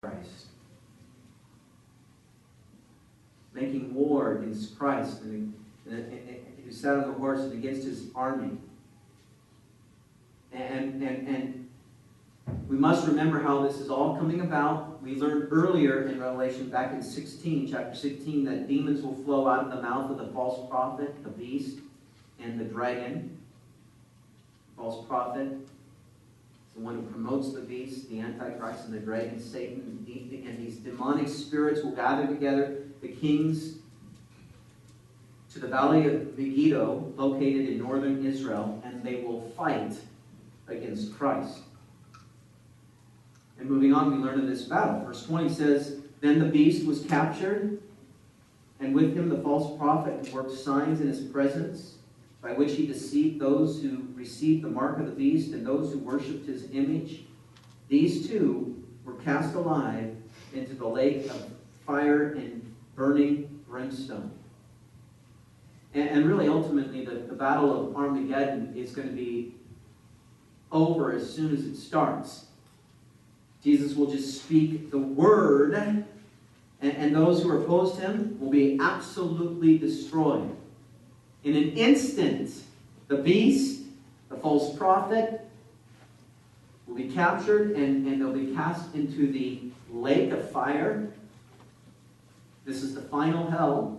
Christ, making war against Christ, and who sat on the horse and against his army. And we must remember how this is all coming about. We learned earlier in Revelation, back in chapter 16, that demons will flow out of the mouth of the false prophet, the beast, and the dragon. False prophet is the one who promotes the beast, the Antichrist, and the dragon, Satan. And these demonic spirits will gather together, the kings, to the valley of Megiddo, located in northern Israel, and they will fight against Christ. And moving on, we learn of this battle. Verse 20 says, "Then the beast was captured, and with him the false prophet who worked signs in his presence, by which he deceived those who received the mark of the beast and those who worshipped his image. These two were cast alive into the lake of fire and burning brimstone." And really, ultimately, the battle of Armageddon is going to be over as soon as it starts. Jesus will just speak the word, and those who oppose him will be absolutely destroyed. In an instant, the beast, the false prophet, will be captured, and they'll be cast into the lake of fire. This is the final hell.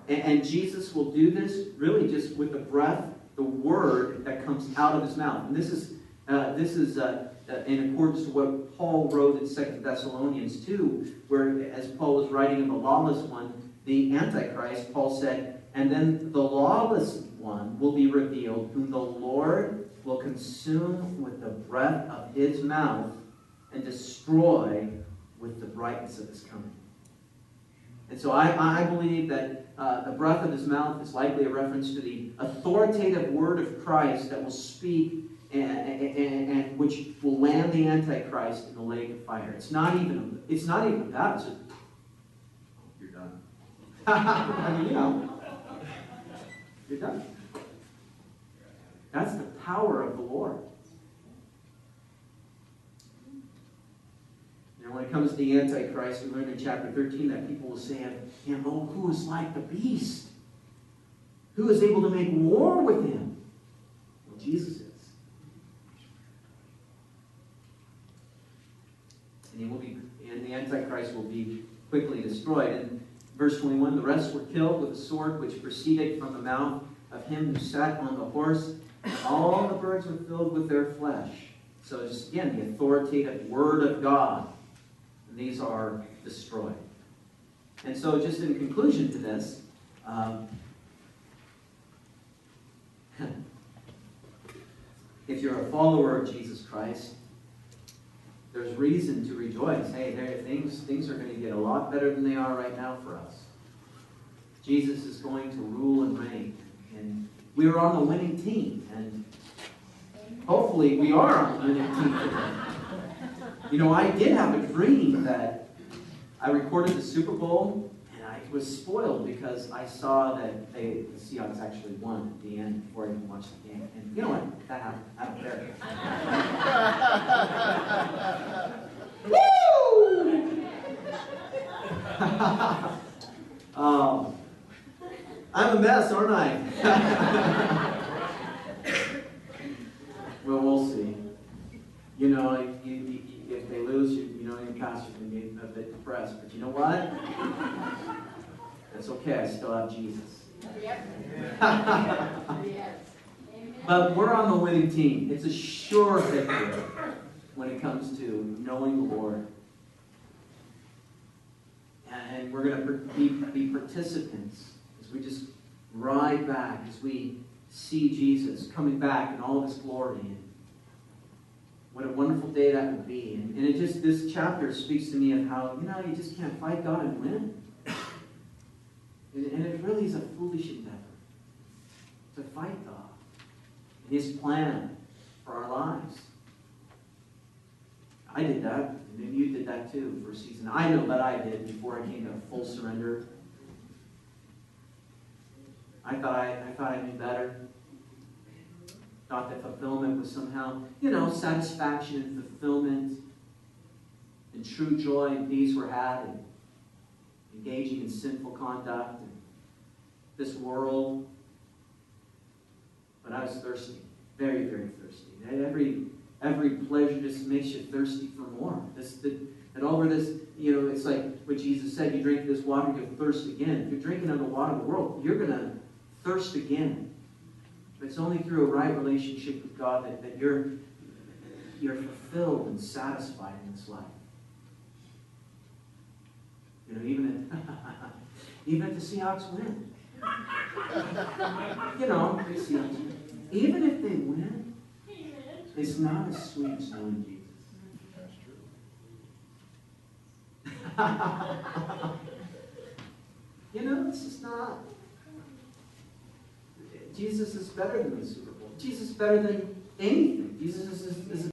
And Jesus will do this really just with the breath, the word that comes out of his mouth. And this is in accordance to what Paul wrote in 2 Thessalonians 2, where as Paul was writing of the lawless one, the Antichrist, Paul said, "And then the lawless one will be revealed, whom the Lord will consume with the breath of his mouth and destroy with the brightness of his coming." And so I believe that the breath of his mouth is likely a reference to the authoritative word of Christ that will speak and which will land the Antichrist in the lake of fire. It's not even that. It's just, you're done. I mean, you're done. That's the power of the Lord. When it comes to the Antichrist, we learned in chapter 13 that people will say of him, "Oh, who is like the beast? Who is able to make war with him?" Well, Jesus is. And the Antichrist will be quickly destroyed. In verse 21, "The rest were killed with a sword which proceeded from the mouth of him who sat on the horse. All the birds were filled with their flesh." So just again, the authoritative word of God. And these are destroyed. And so just in conclusion to this, if you're a follower of Jesus Christ, there's reason to rejoice. Hey, things are going to get a lot better than they are right now for us. Jesus is going to rule and reign. And we are on the winning team. And hopefully we are on the winning team today. You know, I did have a dream that I recorded the Super Bowl, and I was spoiled because I saw that the Seahawks actually won at the end before I even watched the game. And you know what? That happened. I don't care. Woo! I'm a mess, aren't I? Well, we'll see. You know, if they lose, your pastor can be a bit depressed. But you know what? That's okay. I still have Jesus. Yep. But we're on the winning team. It's a sure victory when it comes to knowing the Lord. And we're going to be participants as we just ride back, as we see Jesus coming back in all of his glory. And what a wonderful day that will be. And this chapter speaks to me of how, you just can't fight God and win. And it really is a foolish endeavor to fight God and his plan for our lives. I did that, and maybe you did that too for a season. I know that I did before I came to full surrender. I thought I knew better. Thought that fulfillment was somehow, satisfaction and fulfillment and true joy and peace were had in engaging in sinful conduct and this world. But I was thirsty, very, very thirsty. Every pleasure just makes you thirsty for more. And over this, it's like what Jesus said, you drink this water, you'll thirst again. If you're drinking of the water of the world, you're going to thirst again. But it's only through a right relationship with God that you're fulfilled and satisfied in this life. Even if the Seahawks win. Even if they win, it's not as sweet as knowing Jesus. That's true. It's just not. Jesus is better than the Super Bowl. Jesus is better than anything. Jesus is